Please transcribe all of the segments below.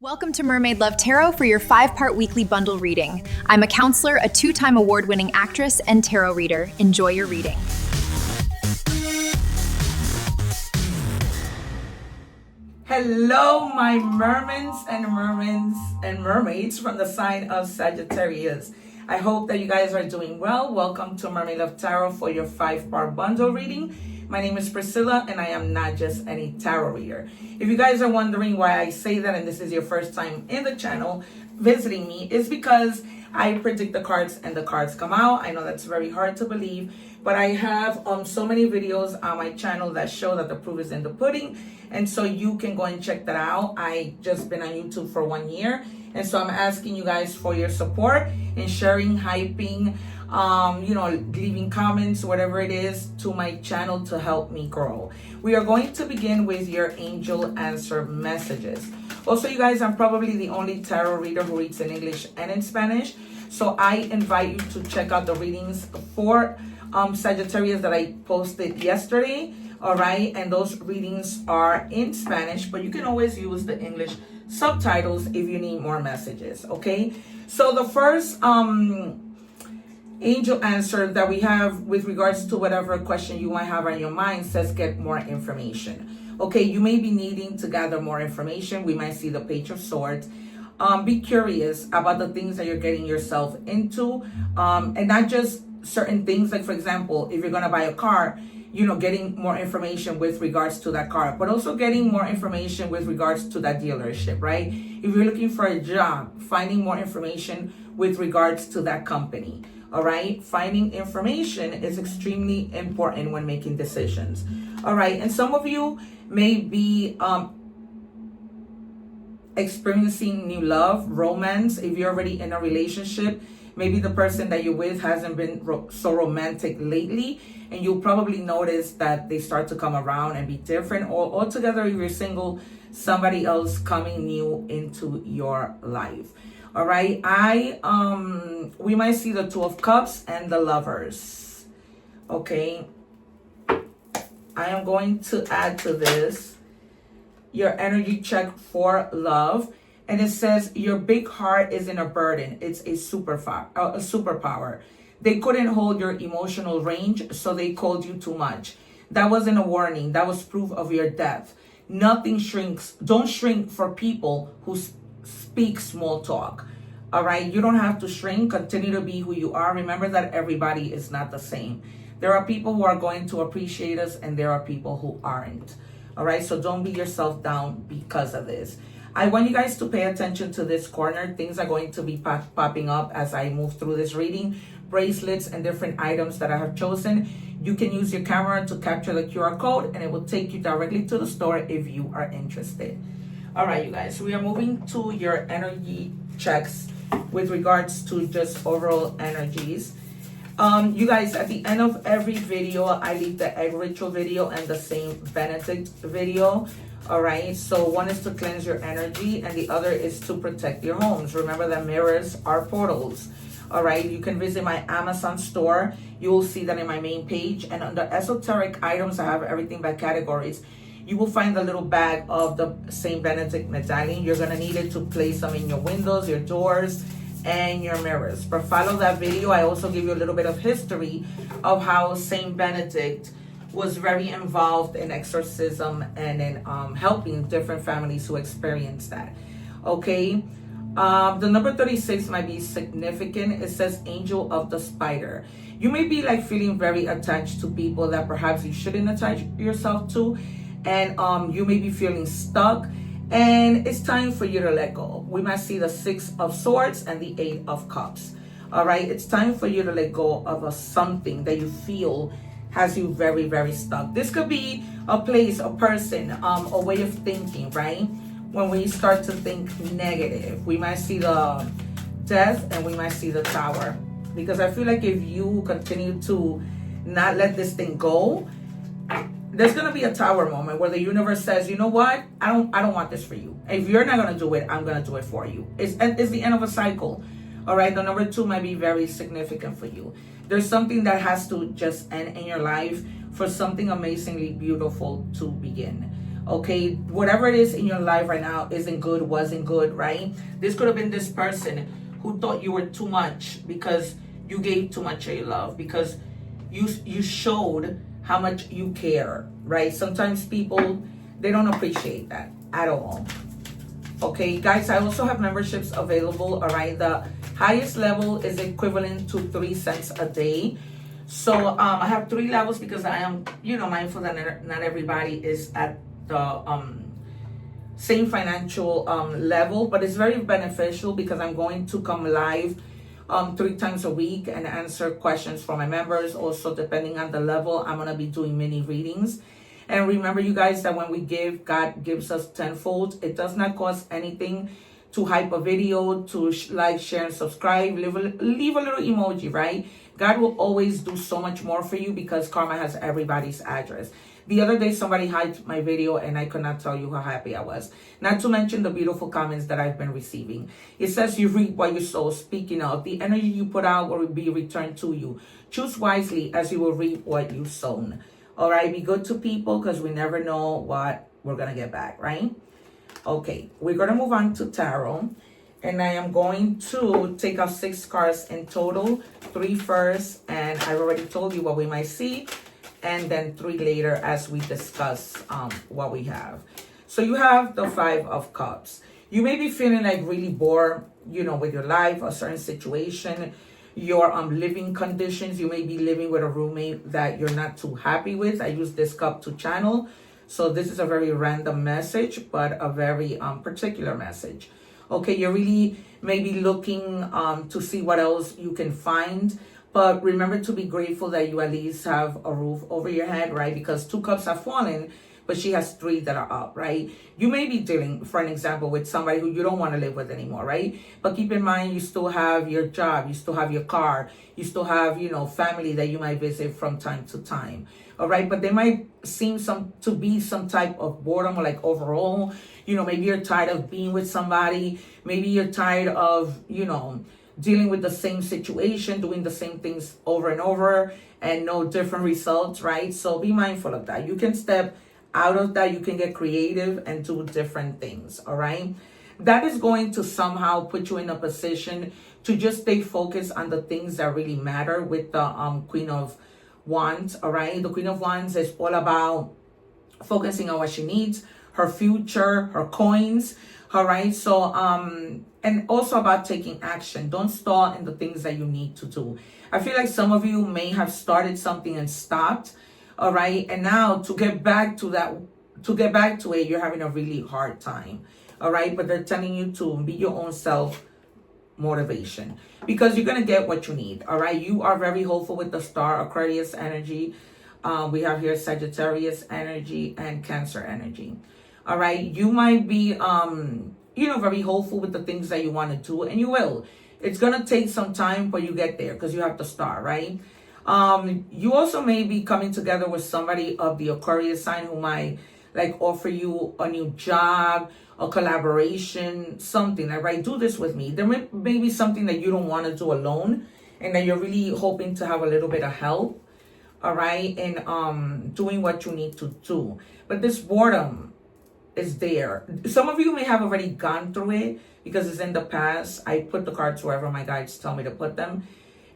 Welcome to Mermaid Love Tarot for your 5-part weekly bundle reading. I'm a counselor, a 2-time award-winning actress, and tarot reader. Enjoy your reading. Hello, my mermaids and mermaids from the sign of Sagittarius. I hope that you guys are doing well. Welcome to Mermaid Love Tarot for your 5-part bundle reading. My name is Priscilla, and I am not just any tarot reader. If you guys are wondering why I say that, and this is your first time in the channel visiting me, it's because I predict the cards and the cards come out. I know that's very hard to believe, but I have so many videos on my channel that show that the proof is in the pudding, and so you can go and check that out. I just been on YouTube for 1 year, and so I'm asking you guys for your support in sharing, hyping, leaving comments, whatever it is, to my channel to help me grow. We are going to begin with your angel answer messages. Also, you guys, I'm probably the only tarot reader who reads in English and in Spanish, so I invite you to check out the readings for Sagittarius that I posted yesterday. All right, and those readings are in Spanish, but you can always use the English subtitles if you need more messages. Okay, so the first angel answer that we have with regards to whatever question you might have on your mind says get more information. Okay, you may be needing to gather more information. We might see the Page of Swords. Be curious about the things that you're getting yourself into, and not just certain things. Like, for example, if you're going to buy a car, getting more information with regards to that car, but also getting more information with regards to that dealership, right? If you're looking for a job, finding more information with regards to that company. All right, finding information is extremely important when making decisions. All right, and some of you may be experiencing new love, romance. If you're already in a relationship, maybe the person that you're with hasn't been so romantic lately, and you'll probably notice that they start to come around and be different. Or altogether, if you're single, somebody else coming new into your life. All right, we might see the Two of Cups and the Lovers. Okay, I am going to add to this your energy check for love, and it says your big heart isn't a burden; it's a superpower. They couldn't hold your emotional range, so they called you too much. That wasn't a warning; that was proof of your depth. Nothing shrinks. Don't shrink for people who speak small talk. All right, you don't have to shrink. Continue to be who you are. Remember that everybody is not the same. There are people who are going to appreciate us, and there are people who aren't. All right, so don't beat yourself down because of this. I want you guys to pay attention to this corner. Things are going to be popping up as I move through this reading. Bracelets and different items that I have chosen. You can use your camera to capture the QR code, and it will take you directly to the store if you are interested. All right, you guys, we are moving to your energy checks with regards to just overall energies. You guys, at the end of every video, I leave the egg ritual video and the Saint Benedict video. All right, so one is to cleanse your energy, and the other is to protect your homes. Remember that mirrors are portals. All right, you can visit my Amazon store. You will see that in my main page, and under esoteric items, I have everything by categories. You will find the little bag of the Saint Benedict medallion. You're gonna need it to place them in your windows, your doors, and your mirrors. But follow that video. I also give you a little bit of history of how Saint Benedict was very involved in exorcism and in helping different families who experienced that. Okay, the number 36 might be significant. It says angel of the spider. You may be like feeling very attached to people that perhaps you shouldn't attach yourself to, and you may be feeling stuck, and it's time for you to let go. We might see the 6 of Swords and the 8 of Cups. All right, it's time for you to let go of something that you feel has you very, very stuck. This could be a place, a person, a way of thinking, right? When we start to think negative, we might see the Death and we might see the Tower, because I feel like if you continue to not let this thing go, there's gonna be a Tower moment where the universe says, you know what, I don't want this for you. If you're not gonna do it, I'm gonna do it for you. It's the end of a cycle. All right, the number 2 might be very significant for you. There's something that has to just end in your life for something amazingly beautiful to begin. Okay, whatever it is in your life right now isn't good, wasn't good, right? This could have been this person who thought you were too much because you gave too much of your love, because you showed how much you care, right? Sometimes people, they don't appreciate that at all. Okay, guys, I also have memberships available. All right, the highest level is equivalent to 3 cents a day. So I have 3 levels because I am, mindful that not everybody is at the same financial level, but it's very beneficial because I'm going to come live 3 times a week and answer questions from my members. Also, depending on the level, I'm going to be doing mini readings. And remember, you guys, that when we give, God gives us tenfold. It does not cost anything to hype a video, to like, share, and subscribe. Leave a little emoji, right? God will always do so much more for you because karma has everybody's address. The other day, somebody hyped my video and I could not tell you how happy I was. Not to mention the beautiful comments that I've been receiving. It says you reap what you sow. Speaking of, the energy you put out will be returned to you. Choose wisely as you will reap what you sown. All right, be good to people because we never know what we're going to get back, right? Okay, we're going to move on to tarot. And I am going to take out 6 cards in total, 3 first, and I've already told you what we might see, and then 3 later as we discuss what we have. So you have the 5 of Cups. You may be feeling like really bored, with your life, a certain situation, your living conditions. You may be living with a roommate that you're not too happy with. I use this cup to channel. So this is a very random message, but a very particular message. Okay, you're really maybe looking to see what else you can find. But remember to be grateful that you at least have a roof over your head, right? Because 2 cups have fallen, but she has 3 that are up, right? You may be dealing, for an example, with somebody who you don't want to live with anymore, right? But keep in mind, you still have your job, you still have your car, you still have, family that you might visit from time to time. All right, but there might seem to be some type of boredom or like overall, maybe you're tired of being with somebody. Maybe you're tired of, dealing with the same situation, doing the same things over and over and no different results, right? So be mindful of that. You can step out of that. You can get creative and do different things, all right? That is going to somehow put you in a position to just stay focused on the things that really matter with the Queen of Wands, all right? The Queen of Wands is all about focusing on what she needs, her future, her coins, all right? So, and also about taking action. Don't stall in the things that you need to do. I feel like some of you may have started something and stopped, all right? And now to get back to it, you're having a really hard time, all right? But they're telling you to be your own self motivation because you're going to get what you need, all right? You are very hopeful with the star, Aquarius energy. We have here Sagittarius energy and Cancer energy, all right? You might be, very hopeful with the things that you want to do, and you will. It's going to take some time, but you get there because you have the star, right? You also may be coming together with somebody of the Aquarius sign who might like offer you a new job, a collaboration, something like, right, do this with me. There may be something that you don't want to do alone and that you're really hoping to have a little bit of help, all right, in doing what you need to do. But this boredom is there. Some of you may have already gone through it because it's in the past. I put the cards wherever my guides tell me to put them.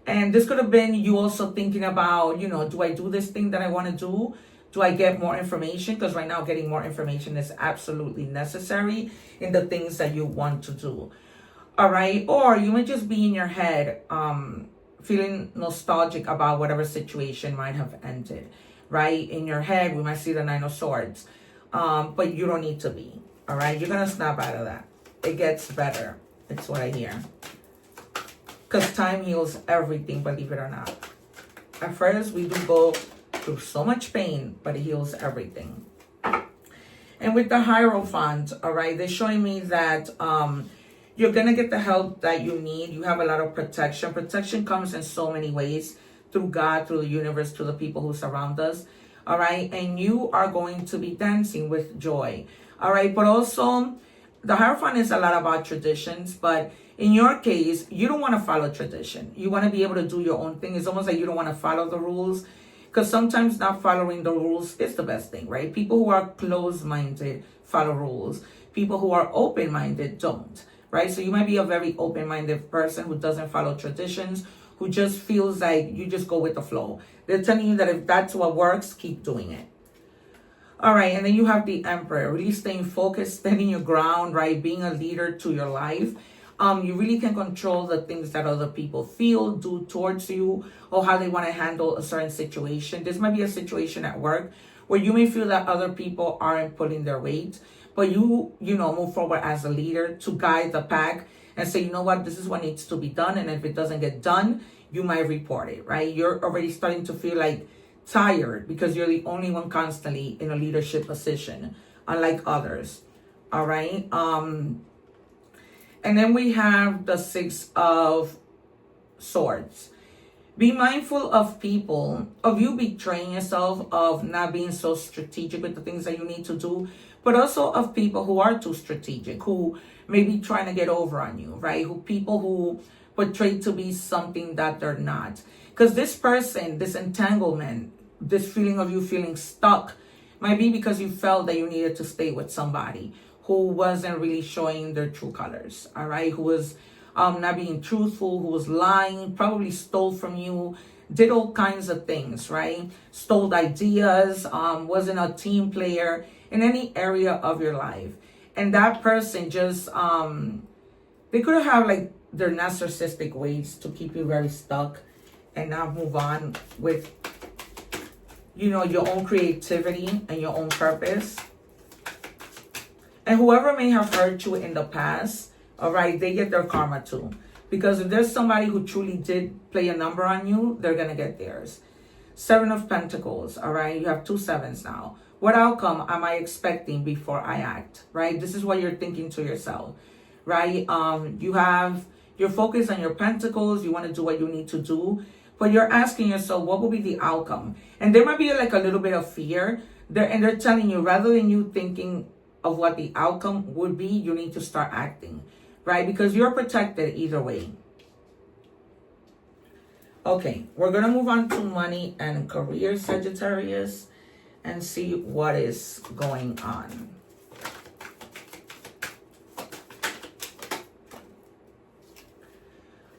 And this could have been you also thinking about, do I do this thing that I want to do? Do I get more information? Because right now getting more information is absolutely necessary in the things that you want to do. All right. Or you may just be in your head feeling nostalgic about whatever situation might have ended. Right? In your head, we might see the 9 of Swords. But you don't need to be. All right. You're going to snap out of that. It gets better. It's what I hear. Because time heals everything, believe it or not. At first, we do go through so much pain, but it heals everything. And with the Hierophant, all right, they're showing me that you're going to get the help that you need. You have a lot of protection. Protection comes in so many ways, through God, through the universe, through the people who surround us, all right? And you are going to be dancing with joy, all right? But also, the Hierophant is a lot about traditions, but in your case, you don't want to follow tradition. You want to be able to do your own thing. It's almost like you don't want to follow the rules Because sometimes not following the rules is the best thing, right? People who are closed-minded follow rules. People who are open-minded don't, right? So you might be a very open-minded person who doesn't follow traditions, who just feels like you just go with the flow. They're telling you that if that's what works, keep doing it. All right, and then you have the Emperor, really staying focused, standing your ground, right? Being a leader to your life. You really can control the things that other people feel, do towards you, or how they want to handle a certain situation. This might be a situation at work where you may feel that other people aren't pulling their weight, but you move forward as a leader to guide the pack and say, you know what, this is what needs to be done. And if it doesn't get done, you might report it, right? You're already starting to feel like tired because you're the only one constantly in a leadership position, unlike others. All right. And then we have the Six of Swords. Be mindful of people, of you betraying yourself, of not being so strategic with the things that you need to do, but also of people who are too strategic, who may be trying to get over on you, right? People who portray to be something that they're not. Because this person, this entanglement, this feeling of you feeling stuck might be because you felt that you needed to stay with somebody who wasn't really showing their true colors, all right? Who was not being truthful, who was lying, probably stole from you, did all kinds of things, right? Stole ideas, wasn't a team player in any area of your life. And that person just, they could have like their narcissistic ways to keep you very stuck and not move on with, your own creativity and your own purpose. And whoever may have hurt you in the past, all right, they get their karma too. Because if there's somebody who truly did play a number on you, they're going to get theirs. Seven of Pentacles, all right? You have 2 sevens now. What outcome am I expecting before I act, right? This is what you're thinking to yourself, right? You have your focus on your pentacles. You want to do what you need to do. But you're asking yourself, what will be the outcome? And there might be like a little bit of fear. They're telling you, rather than you thinking of what the outcome would be, you need to start acting, right? Because you're protected either way. Okay, we're going to move on to money and career, Sagittarius, and see what is going on.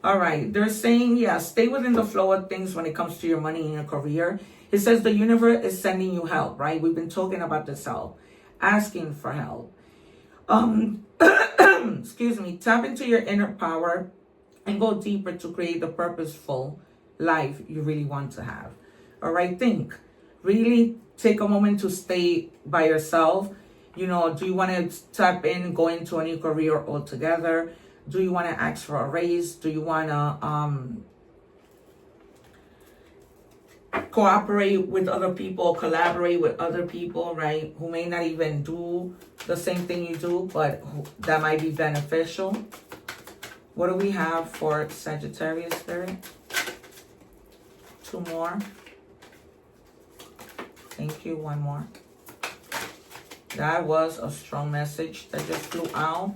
All right, they're saying, stay within the flow of things when it comes to your money and your career. It says the universe is sending you help, right? We've been talking about this help. Asking for help. Excuse me. Tap into your inner power and go deeper to create the purposeful life you really want to have. All right. Think. Really take a moment to stay by yourself. Do you want to tap in, go into a new career altogether? Do you want to ask for a raise? Do you want to cooperate with other people, collaborate with other people, right? Who may not even do the same thing you do, but that might be beneficial. What do we have for Sagittarius Spirit? 2 more. Thank you. 1 more. That was a strong message that just flew out.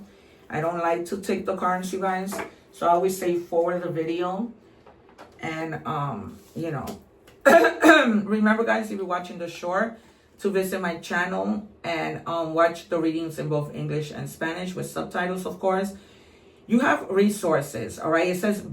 I don't like to take the cards, you guys. So I always say forward the video. And, remember, guys, if you're watching the short, to visit my channel and watch the readings in both English and Spanish with subtitles, of course. You have resources, all right? It says,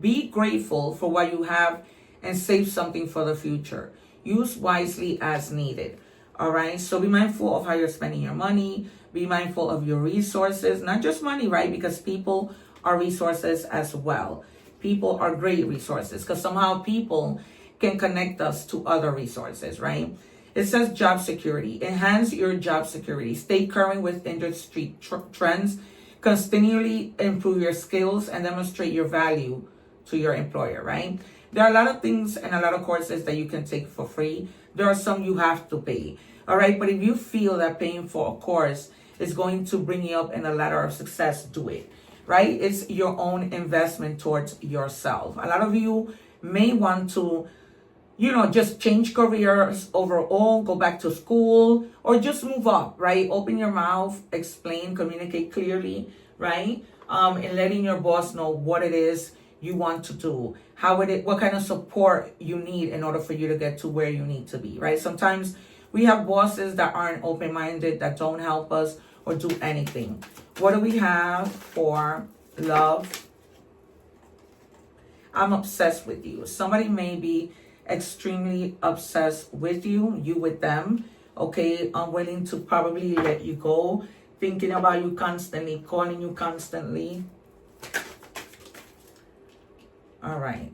be grateful for what you have and save something for the future. Use wisely as needed, all right? So be mindful of how you're spending your money. Be mindful of your resources, not just money, right? Because people are resources as well. People are great resources because somehow people can connect us to other resources, right? It says job security. Enhance your job security. Stay current with industry trends. Continually improve your skills and demonstrate your value to your employer, right? There are a lot of things and a lot of courses that you can take for free. There are some you have to pay, all right? But if you feel that paying for a course is going to bring you up in a ladder of success, do it, right? It's your own investment towards yourself. A lot of you may want to, just change careers overall, go back to school, or just move up, right? Open your mouth, explain, communicate clearly, right? And letting your boss know what it is you want to do, what kind of support you need in order for you to get to where you need to be, right? Sometimes we have bosses that aren't open-minded, that don't help us or do anything. What do we have for love? I'm obsessed with you. Somebody may be extremely obsessed with you, you with them, okay? Unwilling to probably let you go, thinking about you constantly, calling you constantly. All right.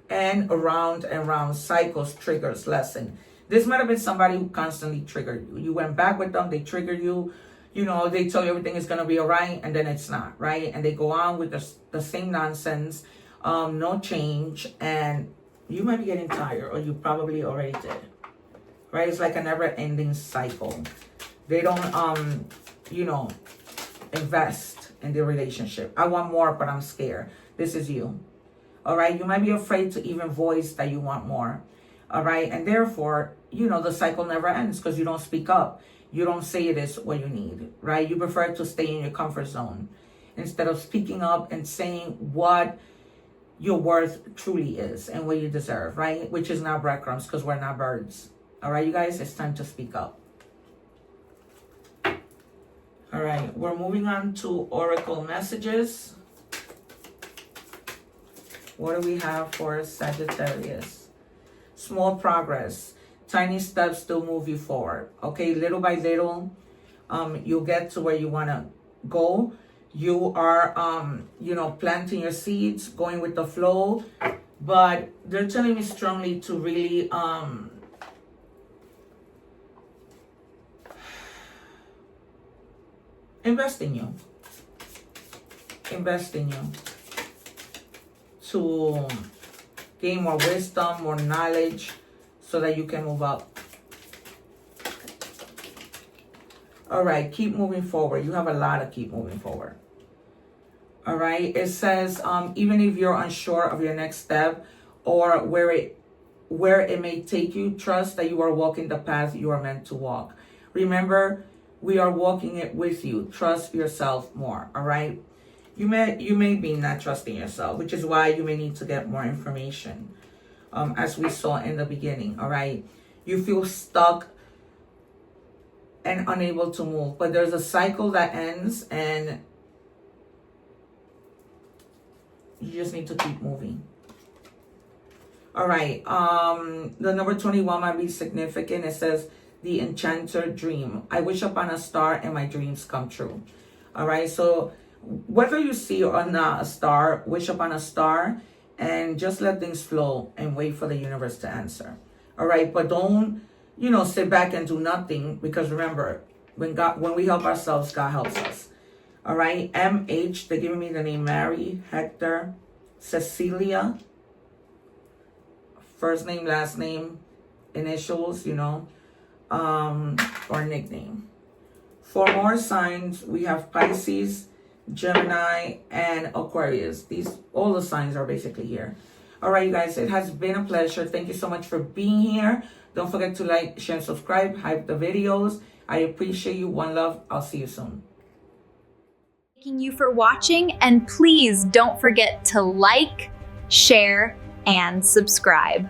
And round cycles, triggers, lesson. This might have been somebody who constantly triggered you. You went back with them, they triggered you. You know, they tell you everything is going to be all right, and then it's not, right? And they go on with the same nonsense, no change, and you might be getting tired, or you probably already did, right? It's like a never-ending cycle. They don't, you know, invest in the relationship. I want more, but I'm scared. This is you, all right? You might be afraid to even voice that you want more, all right? And therefore, you know, the cycle never ends because you don't speak up. You don't say it is what you need, right? You prefer to stay in your comfort zone instead of speaking up and saying what your worth truly is and what you deserve, right? Which is not breadcrumbs, because we're not birds. All right, you guys, it's time to speak up. All right, we're moving on to oracle messages. What do we have for Sagittarius? Small progress. Tiny steps to move you forward. Okay, little by little, you'll get to where you want to go. You are, you know, planting your seeds, going with the flow. But they're telling me strongly to really, invest in you. Invest in you. To gain more wisdom, more knowledge, so that you can move up. All right, keep moving forward. You have a lot of keep moving forward. All right, it says, even if you're unsure of your next step or where it may take you, trust that you are walking the path you are meant to walk. Remember, we are walking it with you. Trust yourself more, all right? You may be not trusting yourself, which is why you may need to get more information. As we saw in the beginning, all right? You feel stuck and unable to move, but there's a cycle that ends and you just need to keep moving. All right, the number 21 might be significant. It says, the enchanter dream. I wish upon a star and my dreams come true. All right, so whether you see or not a star, wish upon a star and just let things flow and wait for the universe to answer. All right, but don't, you know, sit back and do nothing, because remember, when we help ourselves, God helps us. All right, MH, they're giving me the name Mary, Hector, Cecilia, first name, last name, initials, you know, or nickname. For more signs, we have Pisces, Gemini, and Aquarius. All the signs are basically here. All right, you guys, it has been a pleasure. Thank you so much for being here. Don't forget to like, share, and subscribe. Hype the videos. I appreciate you. One love. I'll see you soon. Thanking you for watching, and please don't forget to like, share, and subscribe.